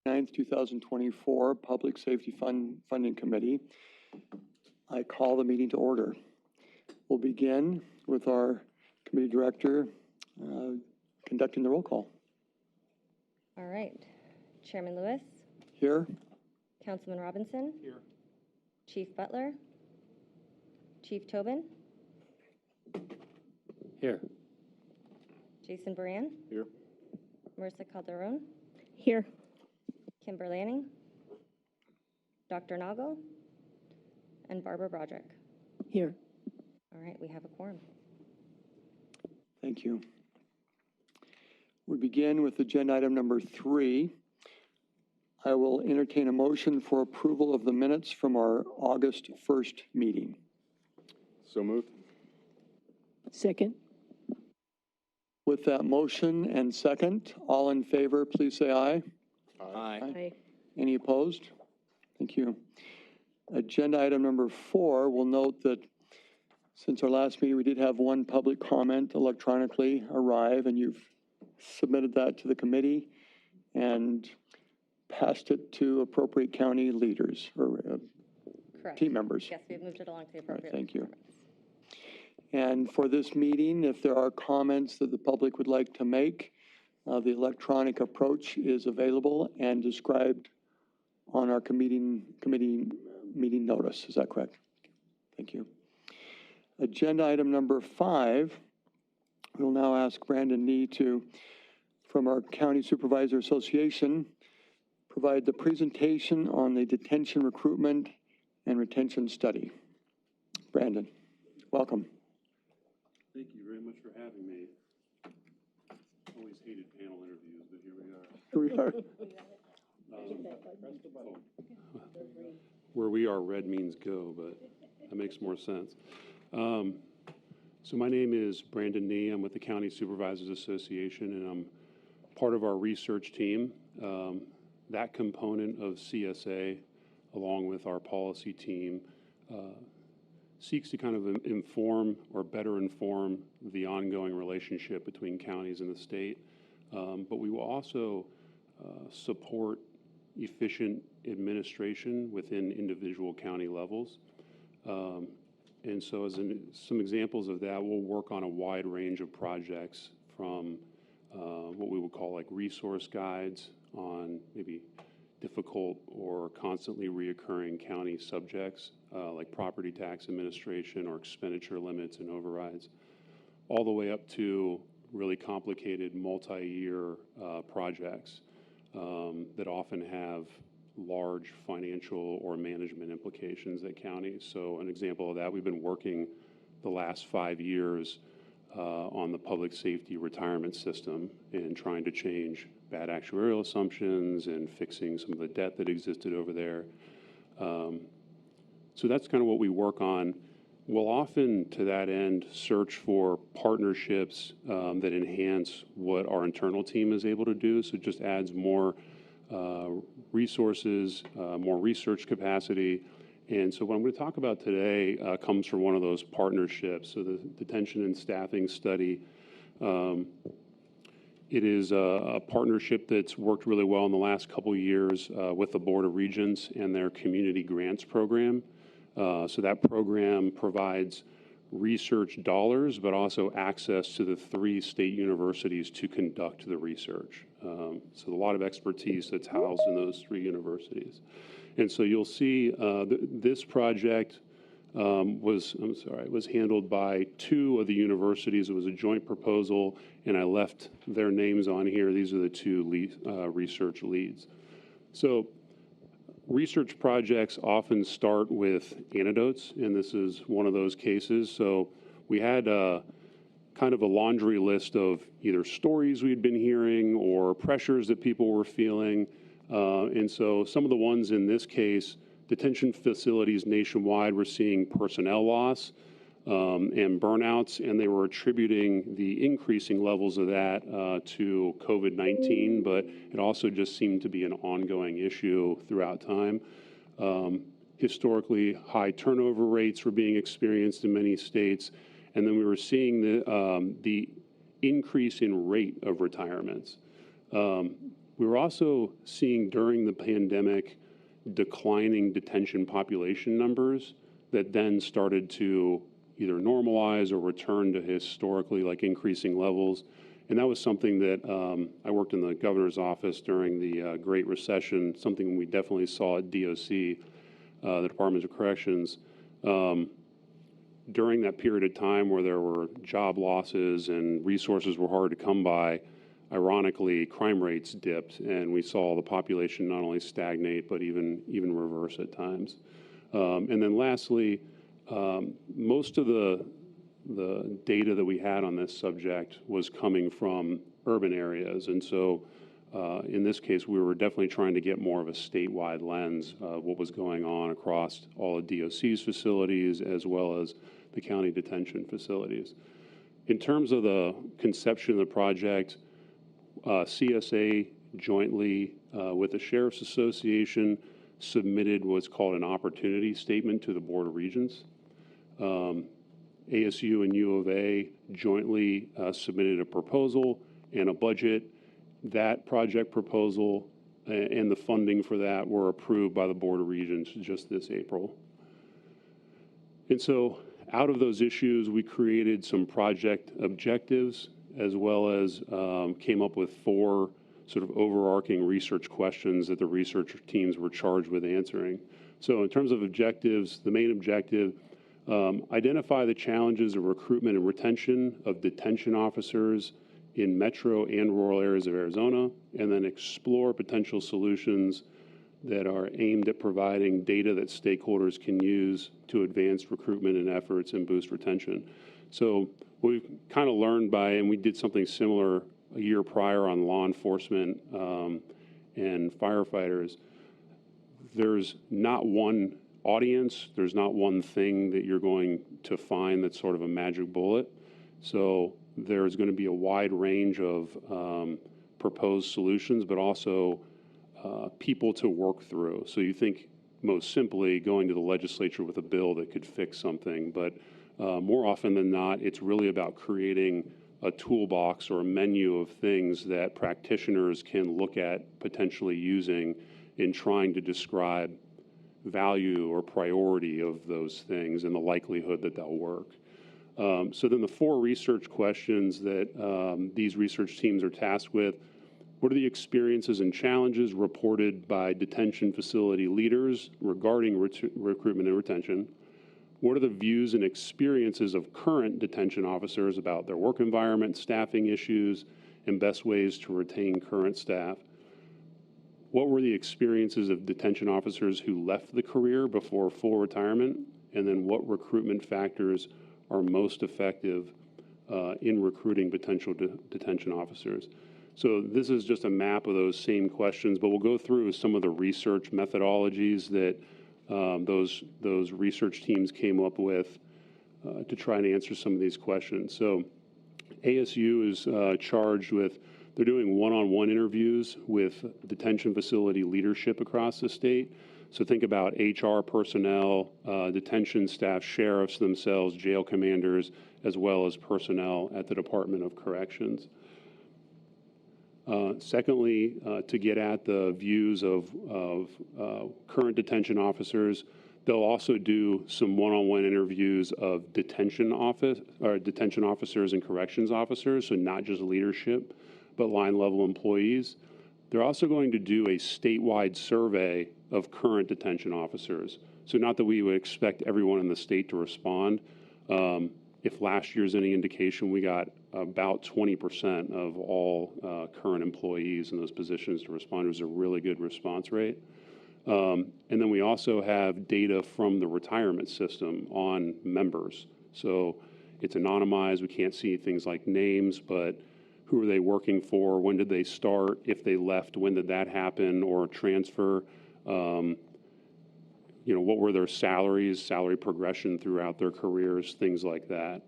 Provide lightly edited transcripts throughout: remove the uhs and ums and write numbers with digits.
9th, 2024 Public Safety Funding Committee. I call the meeting to order. We'll begin with our committee director conducting the roll call. All right. Chairman Lewis. Here. Councilman Robinson. Here. Chief Butler. Chief Tobin. Here. Jason Baran. Here. Marissa Calderon. Here. Kimber Lanning. Dr. Nagel. And Barbara Broderick. Here. All right, we have a quorum. Thank you. We begin with agenda item number 3. I will entertain a motion for approval of the minutes from our August 1st meeting. So moved. Second. With that motion and second, all in favor, please say aye. Aye. Aye. Any opposed? Thank you. Agenda item number 4, we'll note that since our last meeting, we did have one public comment electronically arrive, and you've submitted that to the committee and passed it to appropriate county leaders or Correct. team members. Yes, we've moved it along to the All right, appropriate. thank you. And for this meeting, if there are comments that the public would like to make, the electronic approach is available and described on our committee meeting notice. Is that correct? Thank you. Agenda item number 5, we'll now ask Brandon Nee from our County Supervisor Association, provide the presentation on the detention recruitment and retention study. Brandon, welcome. Thank you very much for having me. Always hated panel interviews, but here we are. Here we are. Where we are, red means go, but that makes more sense. So my name is Brandon Nee. I'm with the County Supervisors Association, and I'm part of our research team. That component of CSA, along with our policy team, seeks to kind of inform or better inform the ongoing relationship between counties and the state. But we will also support efficient administration within individual county levels. And so as some examples of that, we'll work on a wide range of projects from what we would call like resource guides on maybe difficult or constantly reoccurring county subjects like property tax administration or expenditure limits and overrides, all the way up to really complicated multi-year projects that often have large financial or management implications at counties. So an example of that, we've been working the last 5 years on the public safety retirement system and trying to change bad actuarial assumptions and fixing some of the debt that existed over there. So that's kind of what we work on. We'll often, to that end, search for partnerships that enhance what our internal team is able to do. So it just adds more resources, more research capacity. And so what I'm going to talk about today comes from one of those partnerships. So the detention and staffing study, it is a partnership that's worked really well in the last couple of years with the Board of Regents and their community grants program. So that program provides research dollars, but also access to the 3 state universities to conduct the research. So a lot of expertise that's housed in those 3 universities. And so you'll see this project was handled by 2 of the universities. It was a joint proposal, and I left their names on here. These are the 2 research leads. So research projects often start with anecdotes, and this is one of those cases. So we had kind of a laundry list of either stories we'd been hearing or pressures that people were feeling. And so some of the ones in this case, detention facilities nationwide were seeing personnel loss and burnouts, and they were attributing the increasing levels of that to COVID-19, but it also just seemed to be an ongoing issue throughout time. Historically, high turnover rates were being experienced in many states, and then we were seeing the increase in rate of retirements. We were also seeing during the pandemic declining detention population numbers that then started to either normalize or return to historically like increasing levels. And that was something that I worked in the governor's office during the Great Recession, something we definitely saw at DOC, the Department of Corrections. During that period of time where there were job losses and resources were hard to come by, ironically, crime rates dipped, and we saw the population not only stagnate, but even reverse at times. And then lastly, most of the data that we had on this subject was coming from urban areas. And so in this case, we were definitely trying to get more of a statewide lens of what was going on across all of DOC's facilities as well as the county detention facilities. In terms of the conception of the project, CSA jointly with the Sheriff's Association submitted what's called an opportunity statement to the Board of Regents. ASU and U of A jointly submitted a proposal and a budget. That project proposal and the funding for that were approved by the Board of Regents just this April. And so out of those issues, we created some project objectives as well as came up with 4 sort of overarching research questions that the research teams were charged with answering. So in terms of objectives, the main objective, identify the challenges of recruitment and retention of detention officers in metro and rural areas of Arizona, and then explore potential solutions that are aimed at providing data that stakeholders can use to advance recruitment and efforts and boost retention. So we've kind of learned by, and we did something similar a year prior on law enforcement and firefighters, there's not one audience, there's not one thing that you're going to find that's sort of a magic bullet. So there's going to be a wide range of proposed solutions, but also people to work through. So you think most simply going to the legislature with a bill that could fix something, but more often than not, it's really about creating a toolbox or a menu of things that practitioners can look at potentially using in trying to describe value or priority of those things and the likelihood that they'll work. So then the 4 research questions that these research teams are tasked with: what are the experiences and challenges reported by detention facility leaders regarding recruitment and retention? What are the views and experiences of current detention officers about their work environment, staffing issues, and best ways to retain current staff? What were the experiences of detention officers who left the career before full retirement? And then what recruitment factors are most effective in recruiting potential detention officers? So this is just a map of those same questions, but we'll go through some of the research methodologies that those research teams came up with to try and answer some of these questions. So ASU is charged with, they're doing one-on-one interviews with detention facility leadership across the state. So think about HR personnel, detention staff, sheriffs themselves, jail commanders, as well as personnel at the Department of Corrections. Secondly, to get at the views of current detention officers, they'll also do some one-on-one interviews of detention officers and corrections officers, so not just leadership, but line-level employees. They're also going to do a statewide survey of current detention officers. So not that we would expect everyone in the state to respond. If last year's any indication, we got about 20% of all current employees in those positions to respond. It was a really good response rate. And then we also have data from the retirement system on members. So it's anonymized. We can't see things like names, but who are they working for? When did they start? If they left, when did that happen or transfer? What were their salaries, salary progression throughout their careers, things like that.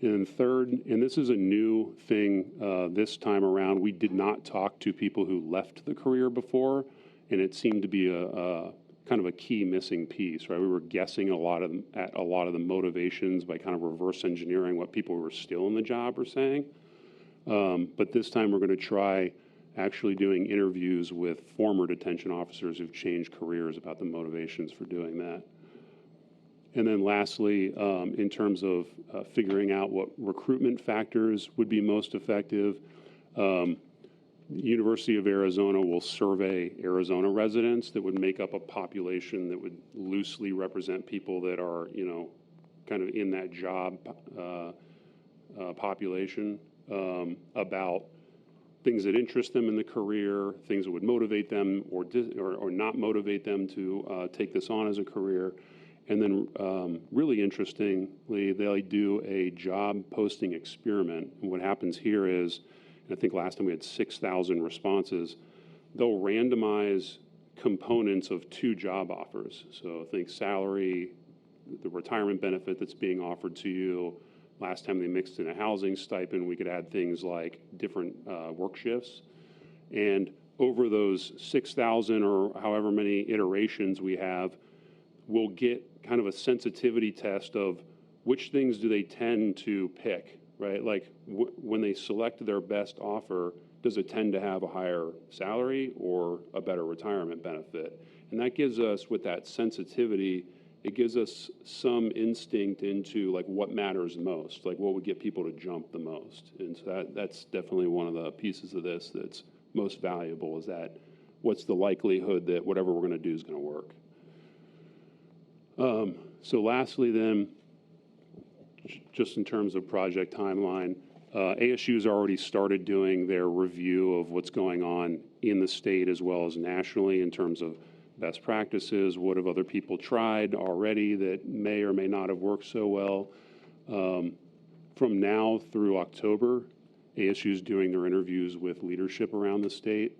And third, and this is a new thing this time around, we did not talk to people who left the career before, and it seemed to be a kind of a key missing piece, right? We were guessing at a lot of the motivations by kind of reverse engineering what people who were still in the job were saying. But this time, we're going to try actually doing interviews with former detention officers who've changed careers about the motivations for doing that. And then lastly, in terms of figuring out what recruitment factors would be most effective, the University of Arizona will survey Arizona residents that would make up a population that would loosely represent people that are, kind of in that job population, about things that interest them in the career, things that would motivate them or not motivate them to take this on as a career. And then really interestingly, they do a job posting experiment. And what happens here is, I think last time we had 6,000 responses, they'll randomize components of 2 job offers. So think salary, the retirement benefit that's being offered to you. Last time they mixed in a housing stipend, we could add things like different work shifts. And over those 6,000 or however many iterations we have, we'll get kind of a sensitivity test of which things do they tend to pick, right? Like when they select their best offer, does it tend to have a higher salary or a better retirement benefit? And that gives us, with that sensitivity, it gives us some instinct into like what matters most, like what would get people to jump the most. And so that's definitely one of the pieces of this that's most valuable, is that what's the likelihood that whatever we're going to do is going to work. So lastly then, just in terms of project timeline, ASU's already started doing their review of what's going on in the state as well as nationally in terms of best practices. What have other people tried already that may or may not have worked so well? From now through October, ASU's doing their interviews with leadership around the state.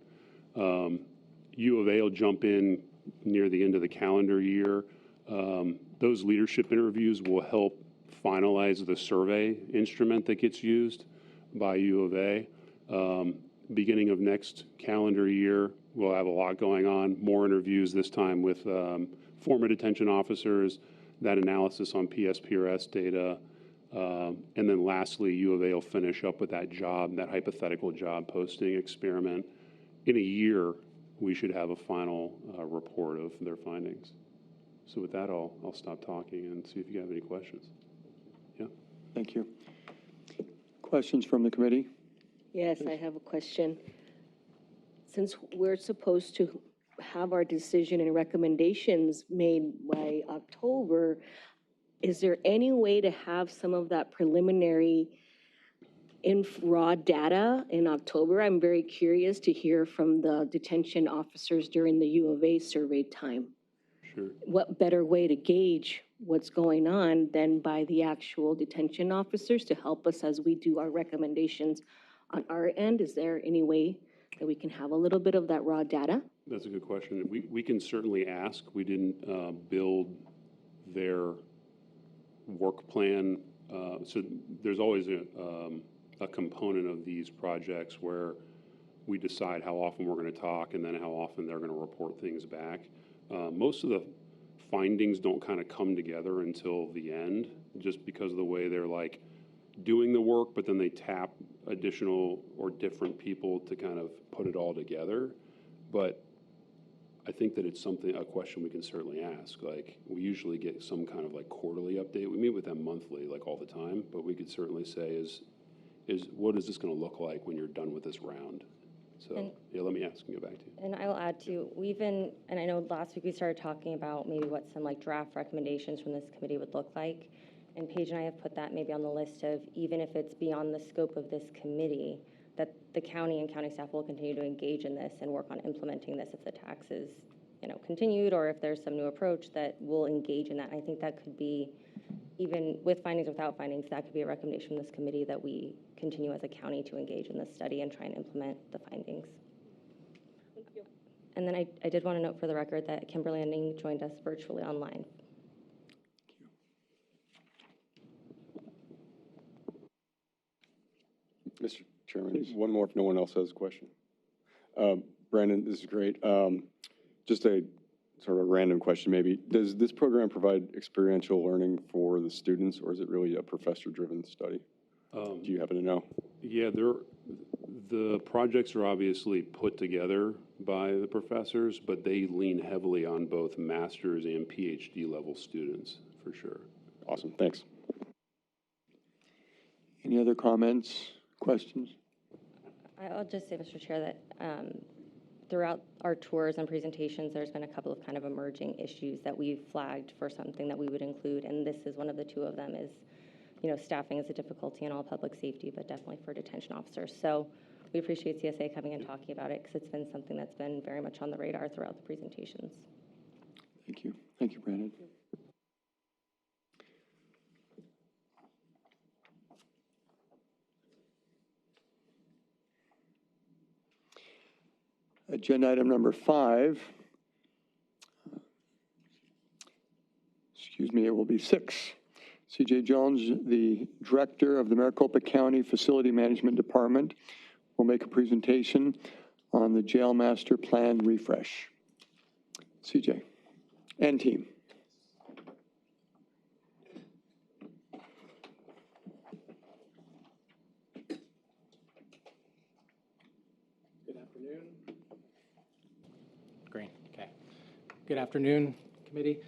U of A will jump in near the end of the calendar year. Those leadership interviews will help finalize the survey instrument that gets used by U of A. Beginning of next calendar year, we'll have a lot going on, more interviews this time with former detention officers, that analysis on PSPRS data, and then lastly, U of A will finish up with that hypothetical job posting experiment. In a year, we should have a final report of their findings. So with that, I'll stop talking and see if you have any questions. Yeah. Thank you. Questions from the committee? Yes, I have a question. Since we're supposed to have our decision and recommendations made by October, is there any way to have some of that preliminary raw data in October? I'm very curious to hear from the detention officers during the U of A survey time. Sure. What better way to gauge what's going on than by the actual detention officers to help us as we do our recommendations on our end? Is there any way that we can have a little bit of that raw data? That's a good question. We can certainly ask. We didn't build their work plan. So there's always a component of these projects where we decide how often we're going to talk and then how often they're going to report things back. Most of the findings don't kind of come together until the end, just because of the way they're like doing the work, but then they tap additional or different people to kind of put it all together. But I think that it's a question we can certainly ask. Like, we usually get some kind of like quarterly update. We meet with them monthly, like all the time, but we could certainly say is what is this going to look like when you're done with this round? So, yeah, let me ask and go back to you. And I will add too, and I know last week we started talking about maybe what some like draft recommendations from this committee would look like. And Paige and I have put that maybe on the list of, even if it's beyond the scope of this committee, that the county and county staff will continue to engage in this and work on implementing this if the tax is, continued, or if there's some new approach, that we'll engage in that. I think that could be, even with findings, without findings, that could be a recommendation from this committee that we continue as a county to engage in this study and try and implement the findings. Thank you. And then I did want to note for the record that Kimberly and Ning joined us virtually online. Mr. Chairman, one more if no one else has a question. Brandon, this is great. Just a sort of a random question maybe. Does this program provide experiential learning for the students, or is it really a professor-driven study? Do you happen to know? Yeah, the projects are obviously put together by the professors, but they lean heavily on both master's and PhD level students, for sure. Awesome, thanks. Any other comments, questions? I'll just say, Mr. Chair, that throughout our tours and presentations, there's been a couple of kind of emerging issues that we've flagged for something that we would include, and this is one of the two of them is, staffing is a difficulty in all public safety, but definitely for detention officers. So we appreciate CSA coming and talking about it because it's been something that's been very much on the radar throughout the presentations. Thank you. Thank you, Brandon. Agenda item number 5. Excuse me, it will be 6. C.J. Jones, the Director of the Maricopa County Facility Management Department, will make a presentation on the Jail Master Plan refresh. C.J. and team. Good afternoon. Great, okay. Good afternoon, committee.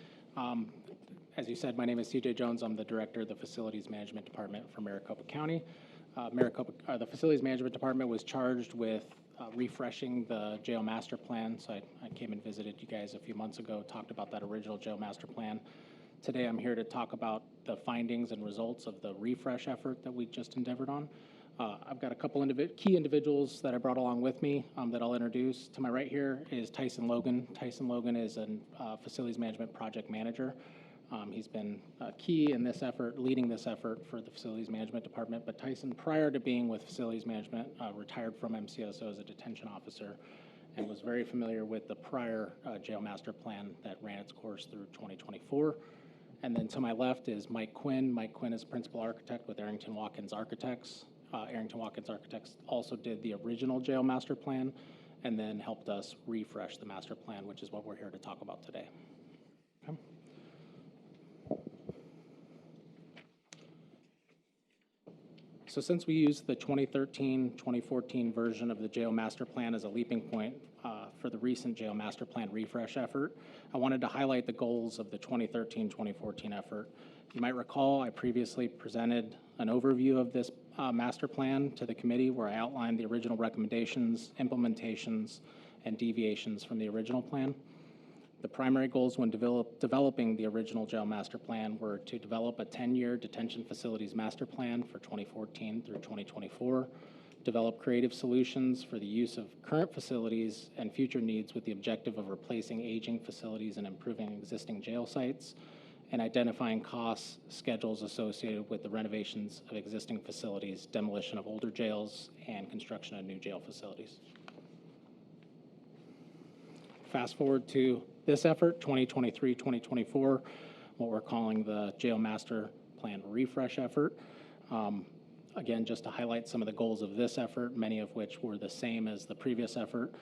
As you said, my name is CJ Jones. I'm the Director of the Facilities Management Department for Maricopa County. The Facilities Management Department was charged with refreshing the jail master plan. So I came and visited you guys a few months ago, talked about that original jail master plan. Today I'm here to talk about the findings and results of the refresh effort that we just endeavored on. I've got a couple key individuals that I brought along with me that I'll introduce. To my right here is Tyson Logan. Tyson Logan is a facilities management project manager. He's been key in this effort, leading this effort for the Facilities Management Department. But Tyson, prior to being with Facilities Management, retired from MCSO as a detention officer and was very familiar with the prior jail master plan that ran its course through 2024. And then to my left is Mike Quinn. Mike Quinn is principal architect with Arrington Watkins Architects. Arrington Watkins Architects also did the original jail master plan and then helped us refresh the master plan, which is what we're here to talk about today. Okay. So since we used the 2013-2014 version of the jail master plan as a leaping point for the recent jail master plan refresh effort, I wanted to highlight the goals of the 2013-2014 effort. You might recall I previously presented an overview of this master plan to the committee where I outlined the original recommendations, implementations, and deviations from the original plan. The primary goals when developing the original jail master plan were to develop a 10-year detention facilities master plan for 2014 through 2024, develop creative solutions for the use of current facilities and future needs with the objective of replacing aging facilities and improving existing jail sites, and identifying costs, schedules associated with the renovations of existing facilities, demolition of older jails, and construction of new jail facilities. Fast forward to this effort, 2023-2024, what we're calling the Jail Master Plan Refresh effort. Again, just to highlight some of the goals of this effort, many of which were the same as the previous effort.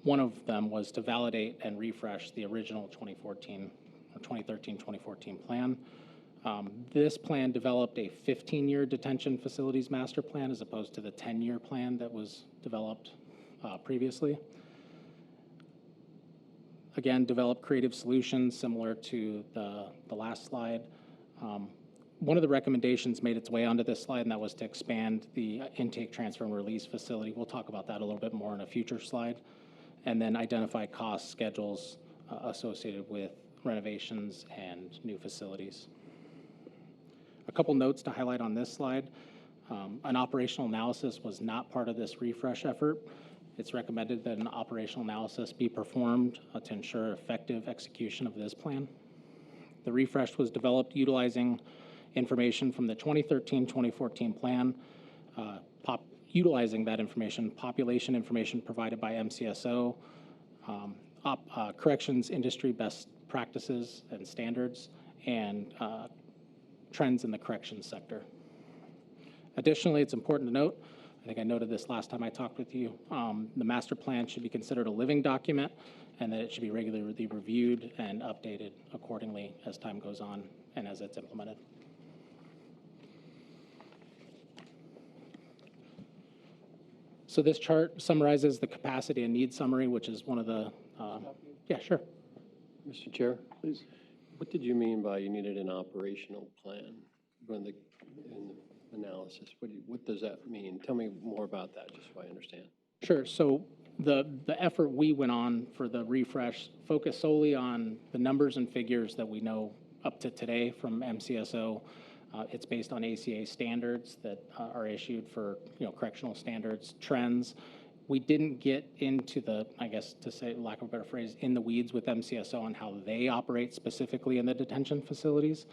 One of them was to validate and refresh the original 2013-2014 plan. This plan developed a 15-year detention facilities master plan as opposed to the 10-year plan that was developed previously. Again, develop creative solutions similar to the last slide. One of the recommendations made its way onto this slide, and that was to expand the intake, transfer, and release facility. We'll talk about that a little bit more in a future slide. And then identify cost schedules associated with renovations and new facilities. A couple notes to highlight on this slide. An operational analysis was not part of this refresh effort. It's recommended that an operational analysis be performed to ensure effective execution of this plan. The refresh was developed utilizing information from the 2013-2014 plan, utilizing that information, population information provided by MCSO, corrections industry best practices and standards, and trends in the corrections sector. Additionally, it's important to note, I think I noted this last time I talked with you, the master plan should be considered a living document and that it should be regularly reviewed and updated accordingly as time goes on and as it's implemented. So this chart summarizes the capacity and need summary, which is one of the, yeah, sure. Mr. Chair, Please. what did you mean by you needed an operational plan in the analysis? What does that mean? Tell me more about that, just so I understand. Sure. So the effort we went on for the refresh focused solely on the numbers and figures that we know up to today from MCSO. It's based on ACA standards that are issued for, correctional standards, trends. We didn't get into the, I guess to say, lack of a better phrase, in the weeds with MCSO on how they operate specifically in the detention facilities.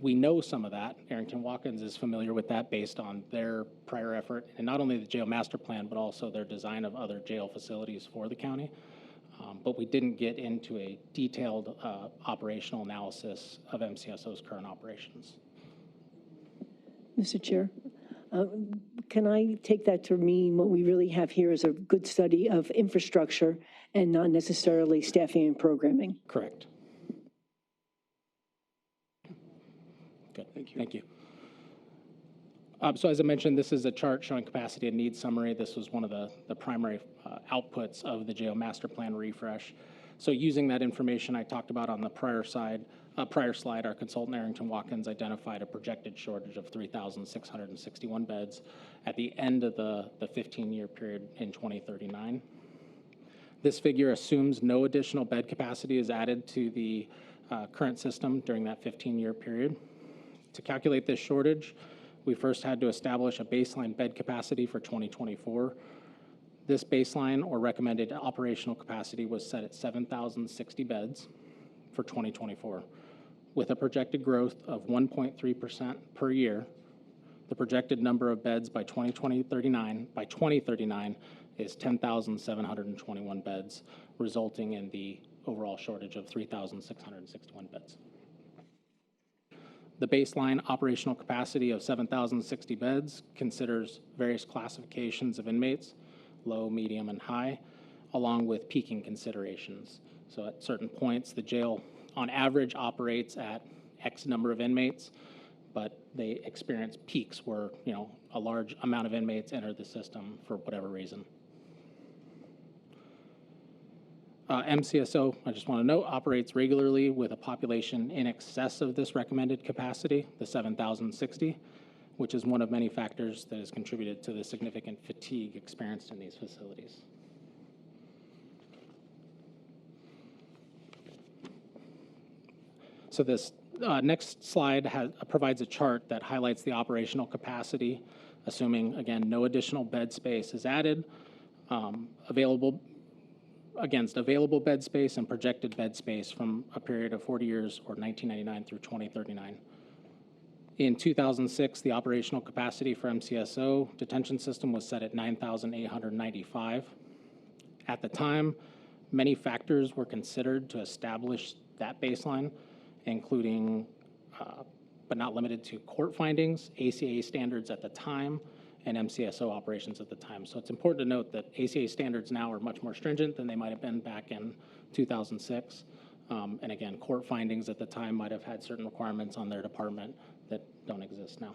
We know some of that. Arrington Watkins is familiar with that based on their prior effort, and not only the jail master plan, but also their design of other jail facilities for the county. But we didn't get into a detailed operational analysis of MCSO's current operations. Mr. Chair, can I take that to mean what we really have here is a good study of infrastructure and not necessarily staffing and programming? Correct. Good. Thank you. So as I mentioned, this is a chart showing capacity and needs summary. This was one of the primary outputs of the jail master plan refresh. So using that information I talked about on the prior slide, our consultant Arrington Watkins identified a projected shortage of 3,661 beds at the end of the 15-year period in 2039. This figure assumes no additional bed capacity is added to the current system during that 15-year period. To calculate this shortage, we first had to establish a baseline bed capacity for 2024. This baseline or recommended operational capacity was set at 7,060 beds for 2024. With a projected growth of 1.3% per year, the projected number of beds by 2039 is 10,721 beds, resulting in the overall shortage of 3,661 beds. The baseline operational capacity of 7,060 beds considers various classifications of inmates, low, medium, and high, along with peaking considerations. So at certain points, the jail on average operates at X number of inmates, but they experience peaks where, a large amount of inmates enter the system for whatever reason. MCSO, I just want to note, operates regularly with a population in excess of this recommended capacity, the 7,060, which is one of many factors that has contributed to the significant fatigue experienced in these facilities. So this next slide provides a chart that highlights the operational capacity, assuming, again, no additional bed space is added, against available bed space and projected bed space from a period of 40 years or 1999 through 2039. In 2006, the operational capacity for MCSO detention system was set at 9,895. At the time, many factors were considered to establish that baseline, including, but not limited to, court findings, ACA standards at the time, and MCSO operations at the time. So it's important to note that ACA standards now are much more stringent than they might have been back in 2006. And again, court findings at the time might have had certain requirements on their department that don't exist now.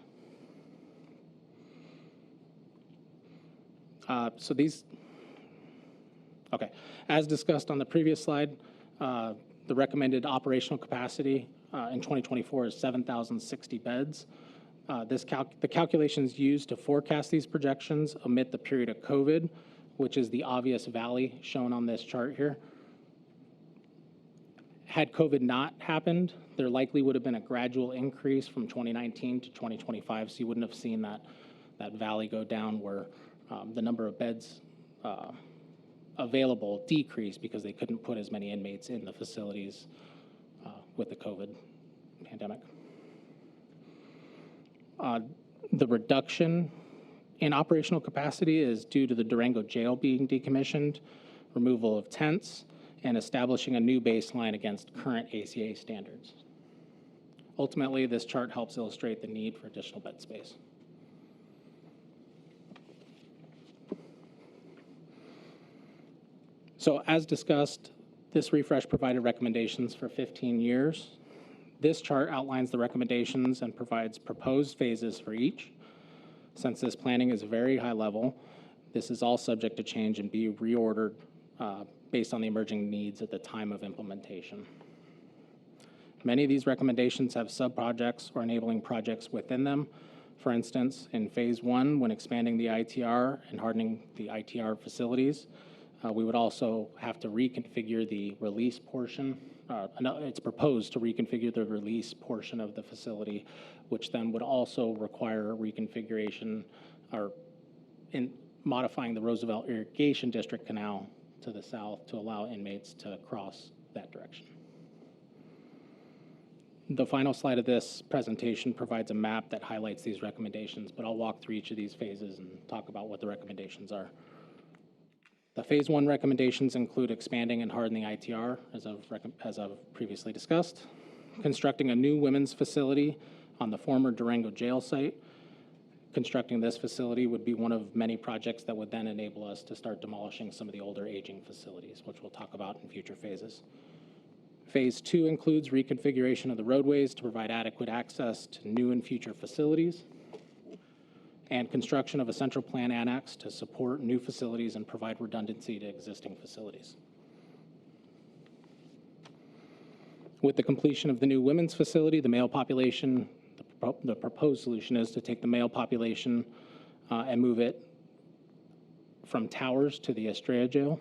As discussed on the previous slide, the recommended operational capacity in 2024 is 7,060 beds. The calculations used to forecast these projections omit the period of COVID, which is the obvious valley shown on this chart here. Had COVID not happened, there likely would have been a gradual increase from 2019 to 2025, so you wouldn't have seen that valley go down where the number of beds available decreased because they couldn't put as many inmates in the facilities with the COVID pandemic. The reduction in operational capacity is due to the Durango jail being decommissioned, removal of tents, and establishing a new baseline against current ACA standards. Ultimately, this chart helps illustrate the need for additional bed space. So as discussed, this refresh provided recommendations for 15 years. This chart outlines the recommendations and provides proposed phases for each. Since this planning is very high level, This is all subject to change and be reordered based on the emerging needs at the time of implementation. Many of these recommendations have sub-projects or enabling projects within them. For instance, in Phase 1, when expanding the ITR and hardening the ITR facilities, we would also have to reconfigure the release portion. It's proposed to reconfigure the release portion of the facility, which then would also require reconfiguration or in modifying the Roosevelt Irrigation District Canal to the south to allow inmates to cross that direction. The final slide of this presentation provides a map that highlights these recommendations, but I'll walk through each of these phases and talk about what the recommendations are. The Phase 1 recommendations include expanding and hardening ITR, as I've previously discussed, constructing a new women's facility on the former Durango jail site. Constructing this facility would be one of many projects that would then enable us to start demolishing some of the older aging facilities, which we'll talk about in future phases. Phase 2 includes reconfiguration of the roadways to provide adequate access to new and future facilities, and construction of a central plan annex to support new facilities and provide redundancy to existing facilities. With the completion of the new women's facility, the male population, the proposed solution is to take the male population and move it from Towers to the Estrella Jail,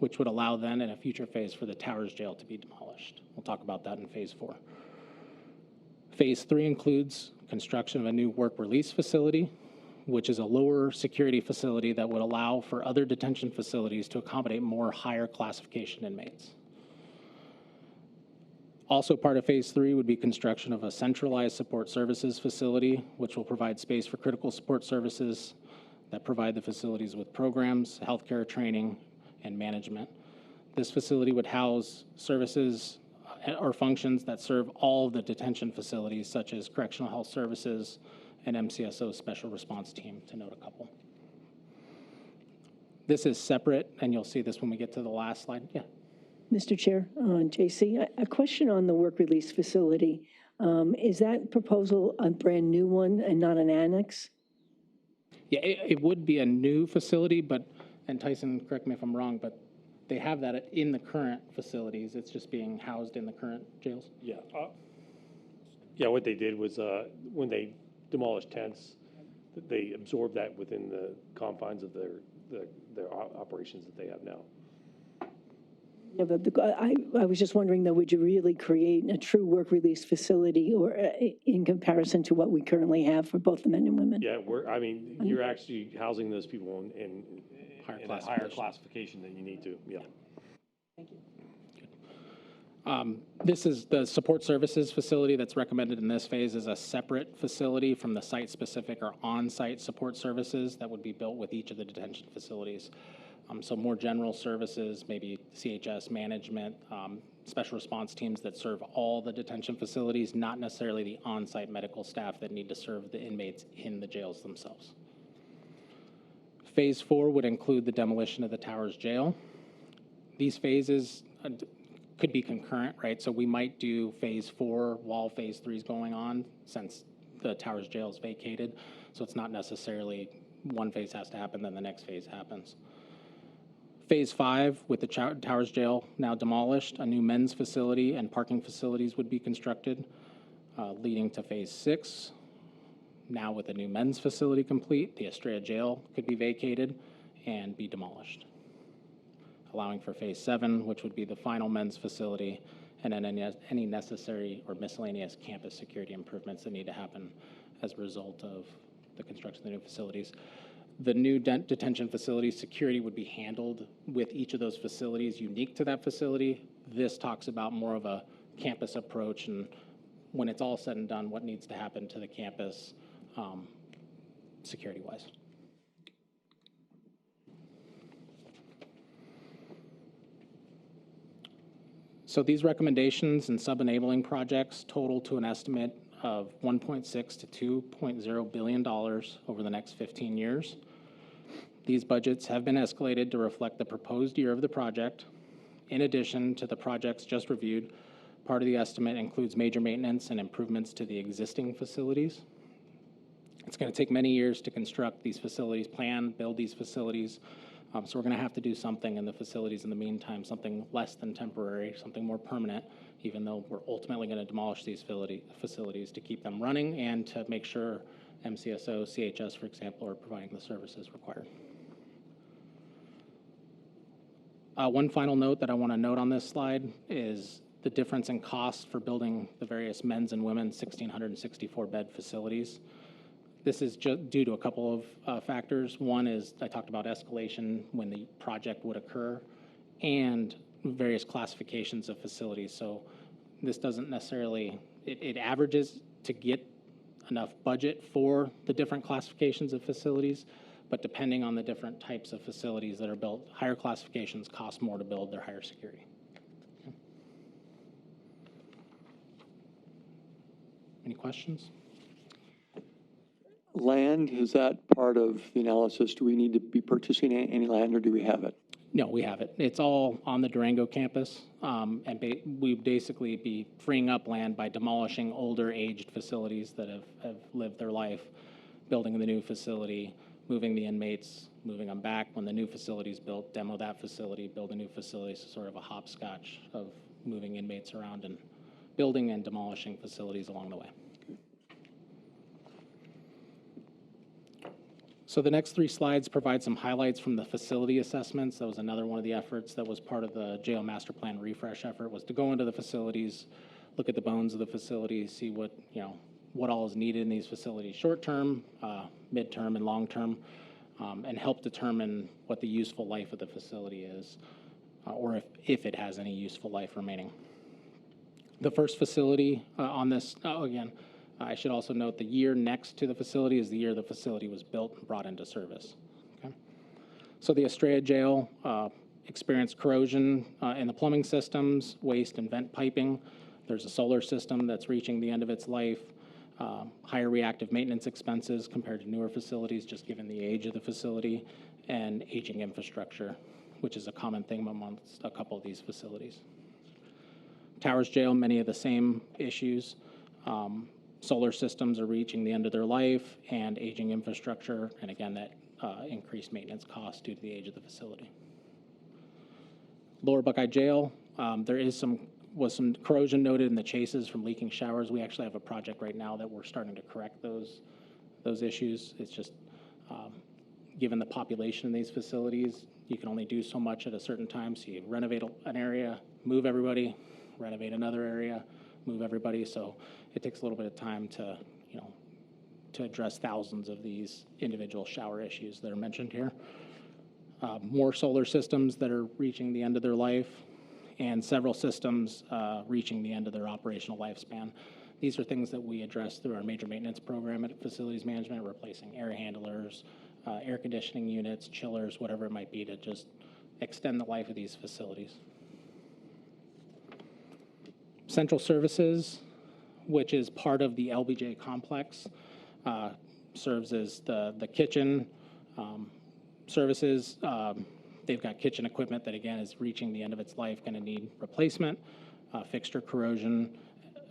which would allow then in a future phase for the Towers Jail to be demolished. We'll talk about that in Phase 4. Phase 3 includes construction of a new work release facility, which is a lower security facility that would allow for other detention facilities to accommodate more higher classification inmates. Also part of Phase 3 would be construction of a centralized support services facility, which will provide space for critical support services that provide the facilities with programs, healthcare training, and management. This facility would house services or functions that serve all the detention facilities, such as correctional health services and MCSO special response team, to note a couple. This is separate, and you'll see this when we get to the last slide. Yeah. Mr. Chair, JC, a question on the work release facility. Is that proposal a brand new one and not an annex? Yeah, it would be a new facility, but, and Tyson, correct me if I'm wrong, but they have that in the current facilities. It's just being housed in the current jails. Yeah. Yeah, what they did was when they demolished tents, they absorbed that within the confines of their operations that they have now. Yeah, but I was just wondering, though, would you really create a true work release facility or in comparison to what we currently have for both the men and women? Yeah, I mean, you're actually housing those people in a higher classification than you need to. Yeah. Thank you. This is the support services facility that's recommended in this phase is a separate facility from the site-specific or on-site support services that would be built with each of the detention facilities. So more general services, maybe CHS management, special response teams that serve all the detention facilities, not necessarily the on-site medical staff that need to serve the inmates in the jails themselves. Phase 4 would include the demolition of the Towers Jail. These phases could be concurrent, right? So we might do Phase 4 while Phase 3 is going on, since the Towers Jail is vacated. So it's not necessarily one phase has to happen, then the next phase happens. Phase 5, with the Towers Jail now demolished, a new men's facility and parking facilities would be constructed, leading to Phase 6. Now with the new men's facility complete, the Estrella Jail could be vacated and be demolished, allowing for Phase 7, which would be the final men's facility, and then any necessary or miscellaneous campus security improvements that need to happen as a result of the construction of the new facilities. The new detention facility security would be handled with each of those facilities unique to that facility. This talks about more of a campus approach, and when it's all said and done, what needs to happen to the campus security-wise. So these recommendations and sub-enabling projects total to an estimate of $1.6 to $2.0 billion over the next 15 years. These budgets have been escalated to reflect the proposed year of the project. In addition to the projects just reviewed, part of the estimate includes major maintenance and improvements to the existing facilities. It's going to take many years to construct these facilities, build these facilities. So we're going to have to do something in the facilities in the meantime, something less than temporary, something more permanent, even though we're ultimately going to demolish these facilities to keep them running and to make sure MCSO, CHS, for example, are providing the services required. One final note that I want to note on this slide is the difference in cost for building the various men's and women's 1,664 bed facilities. This is just due to a couple of factors. One is I talked about escalation when the project would occur and various classifications of facilities. So this doesn't necessarily, it averages to get enough budget for the different classifications of facilities, but depending on the different types of facilities that are built, higher classifications cost more to build, they're higher security. Okay. Any questions? Land, is that part of the analysis? Do we need to be purchasing any land, or do we have it? No, we have it. It's all on the Durango campus, and we basically be freeing up land by demolishing older aged facilities that have lived their life, building the new facility, moving the inmates, moving them back. When the new facility is built, demo that facility, build a new facility. So sort of a hopscotch of moving inmates around and building and demolishing facilities along the way. So the next 3 slides provide some highlights from the facility assessments. That was another one of the efforts that was part of the jail master plan refresh effort, was to go into the facilities, look at the bones of the facilities, see what all is needed in these facilities, short term, midterm, and long term, and help determine what the useful life of the facility is, or if it has any useful life remaining. The first facility on this, again, I should also note the year next to the facility is the year the facility was built and brought into service. Okay? So the Estrella Jail experienced corrosion in the plumbing systems, waste and vent piping. There's a solar system that's reaching the end of its life. Higher reactive maintenance expenses compared to newer facilities, just given the age of the facility, and aging infrastructure, which is a common theme amongst a couple of these facilities. Towers Jail, many of the same issues. Solar systems are reaching the end of their life, and aging infrastructure, and again, that increased maintenance costs due to the age of the facility. Lower Buckeye Jail, there was some corrosion noted in the chases from leaking showers. We actually have a project right now that we're starting to correct those issues. It's just, given the population in these facilities, you can only do so much at a certain time. So you renovate an area, move everybody, renovate another area, move everybody. So it takes a little bit of time to address thousands of these individual shower issues that are mentioned here. More solar systems that are reaching the end of their life, and several systems reaching the end of their operational lifespan. These are things that we address through our major maintenance program at Facilities Management, replacing air handlers, air conditioning units, chillers, whatever it might be, to just extend the life of these facilities. Central Services, which is part of the LBJ complex, serves as the kitchen services. They've got kitchen equipment that, again, is reaching the end of its life, going to need replacement. Fixture corrosion,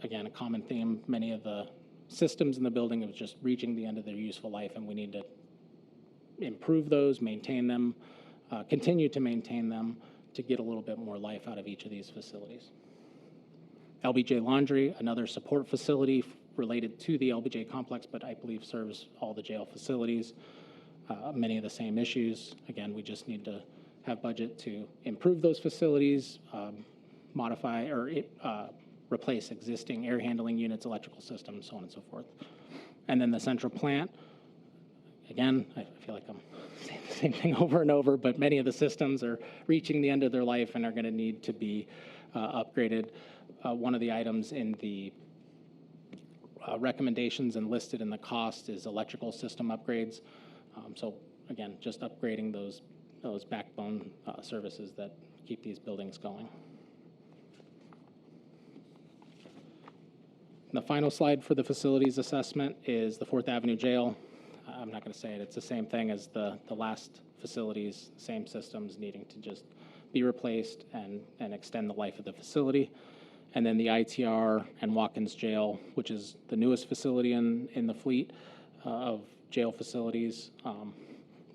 again, a common theme. Many of the systems in the building are just reaching the end of their useful life, and we need to improve those, maintain them, continue to maintain them to get a little bit more life out of each of these facilities. LBJ Laundry, another support facility related to the LBJ complex, but I believe serves all the jail facilities. Many of the same issues. Again, we just need to have budget to improve those facilities, modify or replace existing air handling units, electrical systems, so on and so forth. And then the central plant, again, I feel like I'm saying the same thing over and over, but many of the systems are reaching the end of their life and are going to need to be upgraded. One of the items in the recommendations and listed in the cost is electrical system upgrades. So again, just upgrading those backbone services that keep these buildings going. The final slide for the facilities assessment is the 4th Avenue Jail. I'm not going to say it. It's the same thing as the last facilities, same systems needing to just be replaced and extend the life of the facility. And then the ITR and Watkins Jail, which is the newest facility in the fleet, of jail facilities.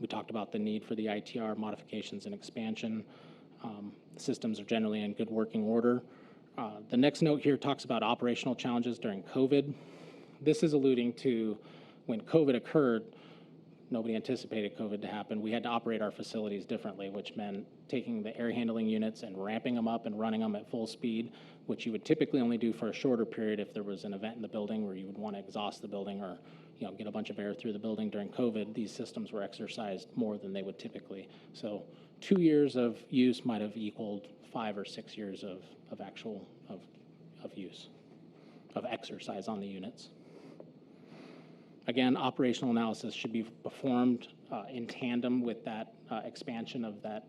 We talked about the need for the ITR modifications and expansion. The systems are generally in good working order. The next note here talks about operational challenges during COVID. This is alluding to when COVID occurred, nobody anticipated COVID to happen. We had to operate our facilities differently, which meant taking the air handling units and ramping them up and running them at full speed, which you would typically only do for a shorter period if there was an event in the building where you would want to exhaust the building or get a bunch of air through the building. During COVID, these systems were exercised more than they would typically. So 2 years of use might have equaled 5 or 6 years of actual use, of exercise on the units. Again, operational analysis should be performed in tandem with that expansion of that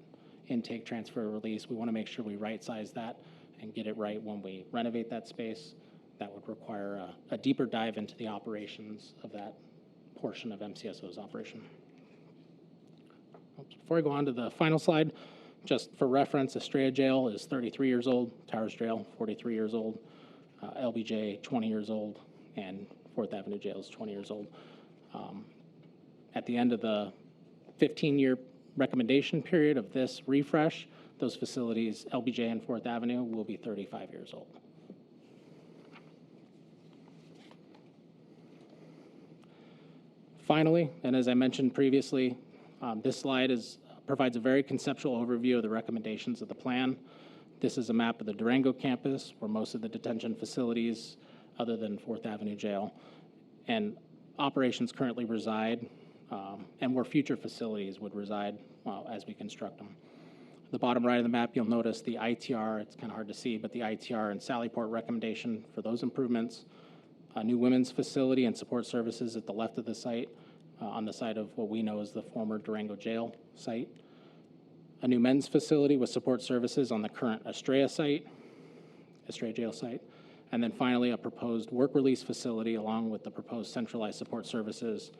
intake, transfer, release. We want to make sure we right-size that and get it right when we renovate that space. That would require a deeper dive into the operations of that portion of MCSO's operation. Before I go on to the final slide, just for reference, Estrella Jail is 33 years old, Towers Jail, 43 years old, LBJ, 20 years old, and 4th Avenue Jail is 20 years old. At the end of the 15-year recommendation period of this refresh, those facilities, LBJ and 4th Avenue, will be 35 years old. Finally, and as I mentioned previously, this slide provides a very conceptual overview of the recommendations of the plan. This is a map of the Durango campus where most of the detention facilities, other than 4th Avenue Jail, and operations currently reside, and where future facilities would reside as we construct them. The bottom right of the map, you'll notice the ITR, it's kind of hard to see, but the ITR and Sallyport recommendation for those improvements. A new women's facility and support services at the left of the site, on the side of what we know as the former Durango Jail site. A new men's facility with support services on the current Estrella Jail site. And then finally, a proposed work release facility along with the proposed centralized support services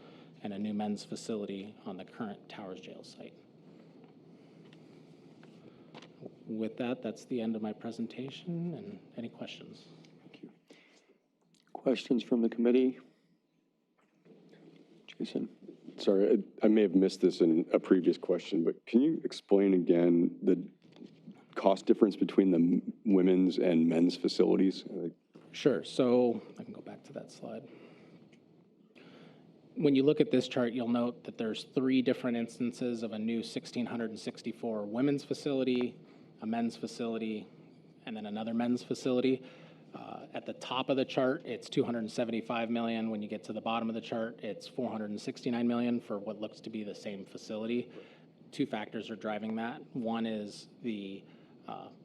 and a new men's facility on the current Towers Jail site. With that, that's the end of my presentation, and any questions? Thank you. Questions from the committee? Jason? Sorry, I may have missed this in a previous question, but can you explain again the cost difference between the women's and men's facilities? Sure. So I can go back to that slide. When you look at this chart, you'll note that there's 3 different instances of a new 1,664 women's facility, a men's facility, and then another men's facility. At the top of the chart, it's $275 million. When you get to the bottom of the chart, it's $469 million for what looks to be the same facility. 2 factors are driving that. One is the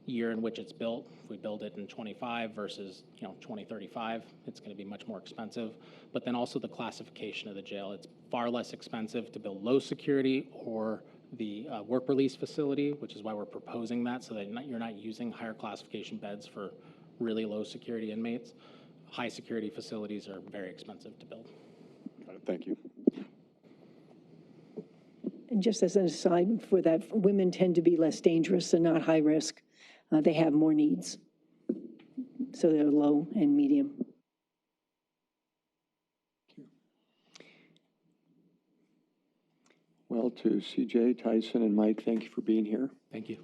year in which it's built. If we build it in 25 versus 2035, it's going to be much more expensive. But then also the classification of the jail. It's far less expensive to build low security or the work release facility, which is why we're proposing that, so that you're not using higher classification beds for really low security inmates. High security facilities are very expensive to build. Got it. Thank you. And just as an aside for that, women tend to be less dangerous and not high risk. They have more needs. So they're low and medium. Well, to CJ, Tyson, and Mike, thank you for being here. Thank you.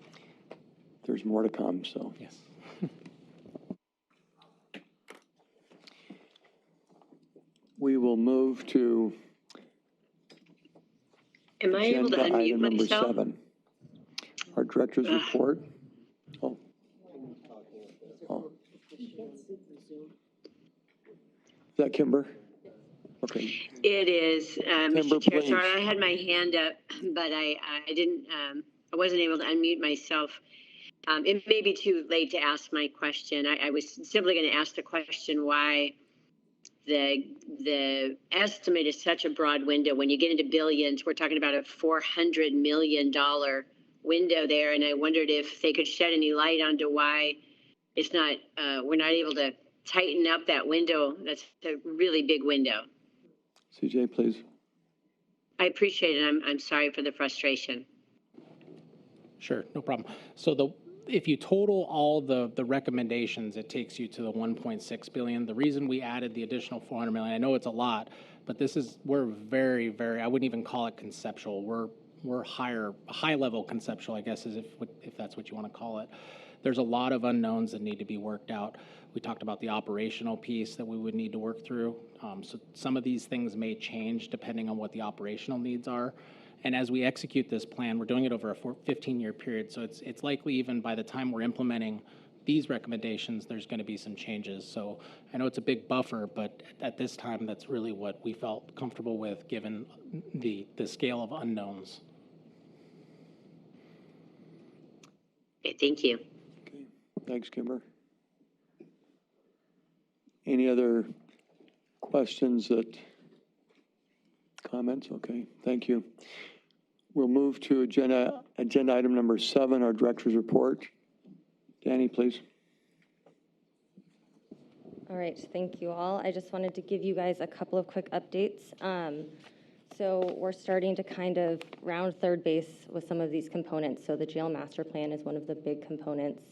There's more to come, so. Yes. We will move to Am I able to agenda unmute item number myself? 7. Our director's report. Oh. Is that Kimber? Okay. It is, Member, Mr. Chair. please. Sorry, I had my hand up, but I didn't, I wasn't able to unmute myself. It may be too late to ask my question. I was simply going to ask the question why the estimate is such a broad window. When you get into billions, we're talking about a $400 million window there, and I wondered if they could shed any light onto why it's not, we're not able to tighten up that window. That's a really big window. CJ, please. I appreciate it. I'm sorry for the frustration. Sure, no problem. So if you total all the recommendations, it takes you to the 1.6 billion. The reason we added the additional 400 million, I know it's a lot, but we're very, very, I wouldn't even call it conceptual. We're high level conceptual, I guess, is if that's what you want to call it. There's a lot of unknowns that need to be worked out. We talked about the operational piece that we would need to work through. So some of these things may change depending on what the operational needs are. And as we execute this plan, we're doing it over a 15-year period. So it's likely even by the time we're implementing these recommendations, there's going to be some changes. So I know it's a big buffer, but at this time, that's really what we felt comfortable with given the scale of unknowns. Okay, thank you. Okay, thanks, Kimber. Any other questions comments? Okay, thank you. We'll move to agenda item number 7, our director's report. Danny, please. All right, thank you all. I just wanted to give you guys a couple of quick updates. So we're starting to kind of round third base with some of these components. So the jail master plan is one of the big components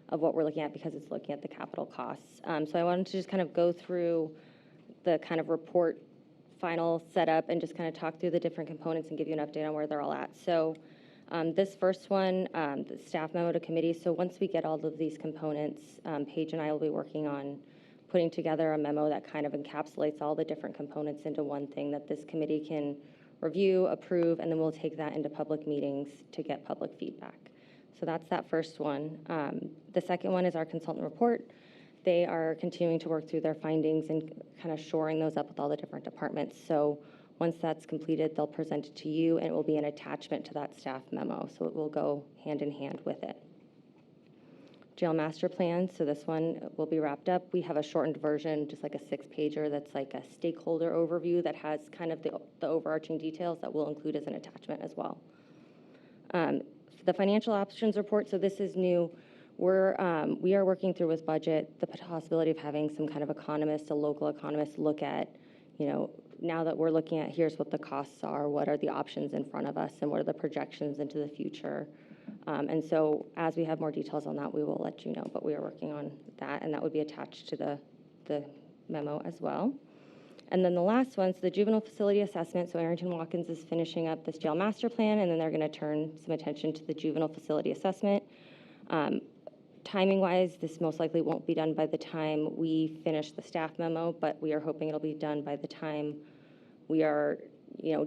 of what we're looking at because it's looking at the capital costs. So I wanted to just kind of go through the kind of report final setup and just kind of talk through the different components and give you an update on where they're all at. So this first one, the staff memo to committee. So once we get all of these components, Paige and I will be working on putting together a memo that kind of encapsulates all the different components into one thing that this committee can review, approve, and then we'll take that into public meetings to get public feedback. So that's that first one. The second one is our consultant report. They are continuing to work through their findings and kind of shoring those up with all the different departments. So once that's completed, they'll present it to you, and it will be an attachment to that staff memo. So it will go hand in hand with it. Jail master plan, so this one will be wrapped up. We have a shortened version, just like a 6-pager that's like a stakeholder overview that has kind of the overarching details that we'll include as an attachment as well. The financial options report, so this is new. We are working through with budget the possibility of having some kind of economist, a local economist, look at, now that we're looking at here's what the costs are, what are the options in front of us, and what are the projections into the future. And so as we have more details on that, we will let you know, but we are working on that, and that would be attached to the memo as well. And then the last one's the juvenile facility assessment. So Arrington Watkins is finishing up this jail master plan, and then they're going to turn some attention to the juvenile facility assessment. Timing-wise, this most likely won't be done by the time we finish the staff memo, but we are hoping it'll be done by the time we are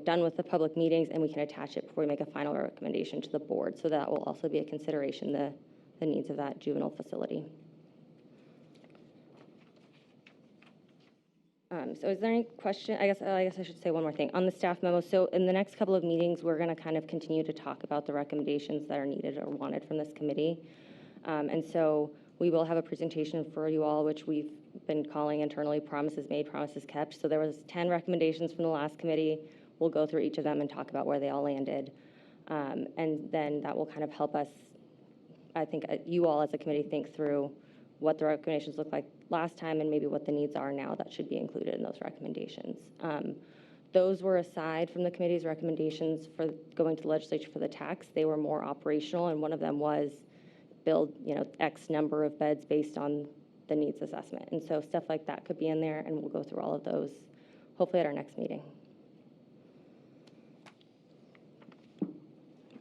done with the public meetings and we can attach it before we make a final recommendation to the board. So that will also be a consideration, the needs of that juvenile facility. So is there any question? I guess I should say one more thing on the staff memo. So in the next couple of meetings, we're going to kind of continue to talk about the recommendations that are needed or wanted from this committee. And so we will have a presentation for you all, which we've been calling internally promises made, promises kept. So there was 10 recommendations from the last committee. We'll go through each of them and talk about where they all landed. And then that will kind of help us, I think, you all as a committee think through what the recommendations looked like last time and maybe what the needs are now that should be included in those recommendations. Those were aside from the committee's recommendations for going to the legislature for the tax. They were more operational, and one of them was build, X number of beds based on the needs assessment. And so stuff like that could be in there, and we'll go through all of those hopefully at our next meeting. All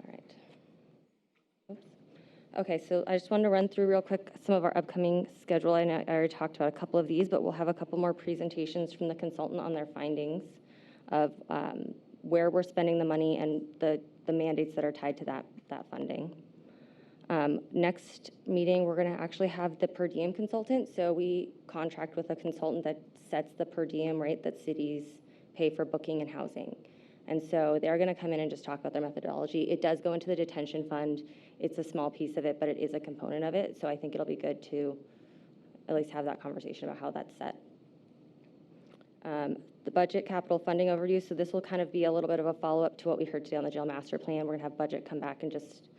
right. Oops. Okay, so I just wanted to run through real quick some of our upcoming schedule. I know I already talked about a couple of these, but we'll have a couple more presentations from the consultant on their findings of where we're spending the money and the mandates that are tied to that funding. Next meeting, we're going to actually have the per diem consultant. So we contract with a consultant that sets the per diem rate that cities pay for booking and housing. And so they're going to come in and just talk about their methodology. It does go into the detention fund. It's a small piece of it, but it is a component of it. So I think it'll be good to at least have that conversation about how that's set. The budget capital funding overview. So this will kind of be a little bit of a follow-up to what we heard today on the jail master plan. We're going to have budget come back and just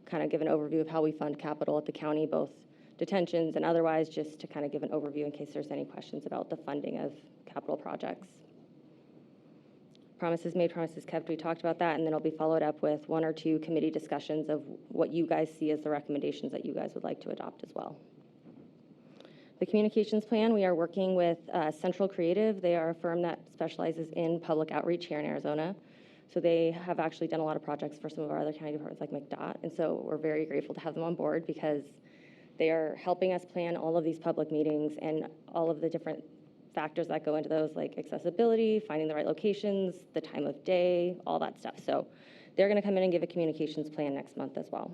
kind of give an overview of how we fund capital at the county, both detentions and otherwise, just to kind of give an overview in case there's any questions about the funding of capital projects. promises made, promises kept, we talked about that, and then it'll be followed up with 1 or 2 committee discussions of what you guys see as the recommendations that you guys would like to adopt as well. The communications plan, we are working with Central Creative. They are a firm that specializes in public outreach here in Arizona. So they have actually done a lot of projects for some of our other county departments like McDOT. And so we're very grateful to have them on board because they are helping us plan all of these public meetings and all of the different factors that go into those, like accessibility, finding the right locations, the time of day, all that stuff. So they're going to come in and give a communications plan next month as well.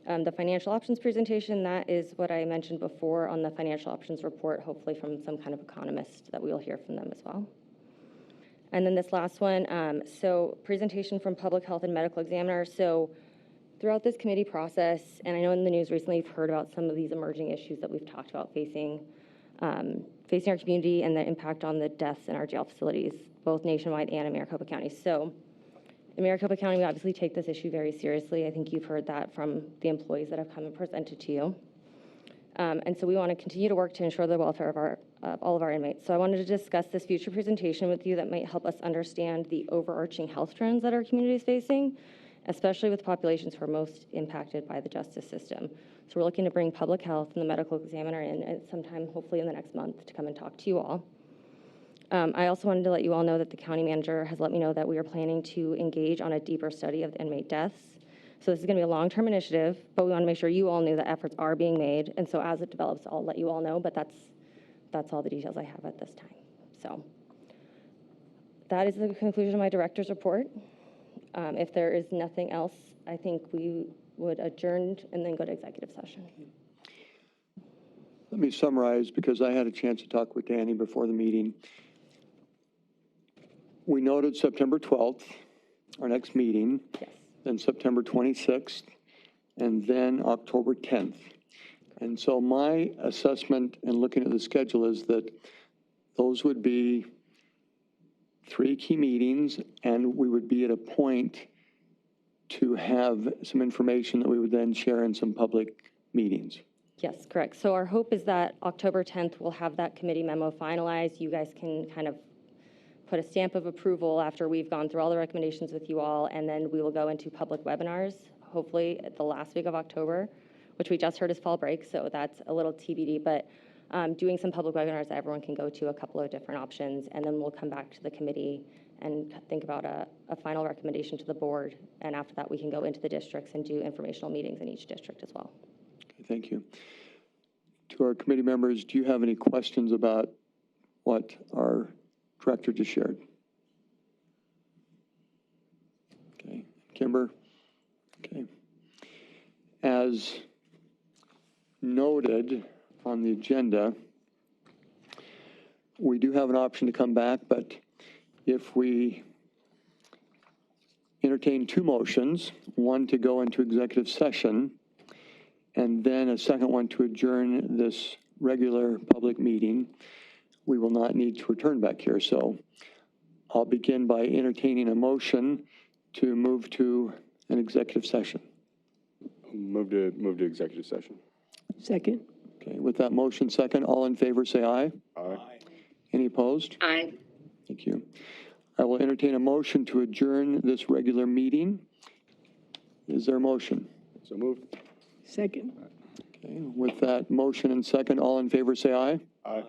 The financial options presentation, that is what I mentioned before on the financial options report, hopefully from some kind of economist that we will hear from them as well. And then this last one, so presentation from public health and medical examiner. So throughout this committee process, and I know in the news recently you've heard about some of these emerging issues that we've talked about facing our community and the impact on the deaths in our jail facilities, both nationwide and in Maricopa County. So in Maricopa County, we obviously take this issue very seriously. I think you've heard that from the employees that have come and presented to you. And so we want to continue to work to ensure the welfare of all of our inmates. So I wanted to discuss this future presentation with you that might help us understand the overarching health trends that our community is facing, especially with populations who are most impacted by the justice system. So we're looking to bring public health and the medical examiner in at sometime, hopefully in the next month, to come and talk to you all. I also wanted to let you all know that the county manager has let me know that we are planning to engage on a deeper study of the inmate deaths. So this is going to be a long-term initiative, but we want to make sure you all knew that efforts are being made. And so as it develops, I'll let you all know, but that's all the details I have at this time. So that is the conclusion of my director's report. If there is nothing else, I think we would adjourn and then go to executive session. Let me summarize because I had a chance to talk with Danny before the meeting. We noted September 12th, our next meeting, Yes. then September 26th, and then October 10th. And so my assessment and looking at the schedule is that those would be 3 key meetings, and we would be at a point to have some information that we would then share in some public meetings. Yes, correct. So our hope is that October 10th, we'll have that committee memo finalized. You guys can kind of put a stamp of approval after we've gone through all the recommendations with you all, and then we will go into public webinars, hopefully at the last week of October, which we just heard is fall break, so that's a little TBD, but doing some public webinars that everyone can go to, a couple of different options, and then we'll come back to the committee and think about a final recommendation to the board, and after that we can go into the districts and do informational meetings in each district as well. Okay, thank you. To our committee members, do you have any questions about what our director just shared? Okay, Kimber? Okay. As noted on the agenda, we do have an option to come back, but if we entertain 2 motions, one to go into executive session, and then a second one to adjourn this regular public meeting, we will not need to return back here. So I'll begin by entertaining a motion to move to an executive session. Move to executive session. Second. Okay, with that motion second, all in favor say aye. Aye. Any opposed? Aye. Thank you. I will entertain a motion to adjourn this regular meeting. Is there a motion? So moved. Second. Okay, with that motion and second, all in favor say aye. Aye.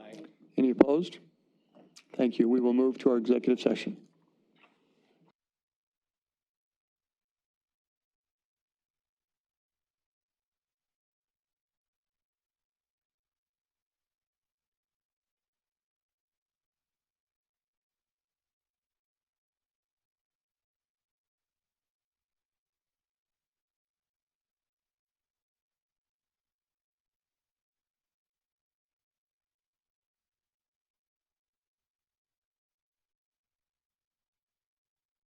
Any opposed? Thank you. We will move to our executive session.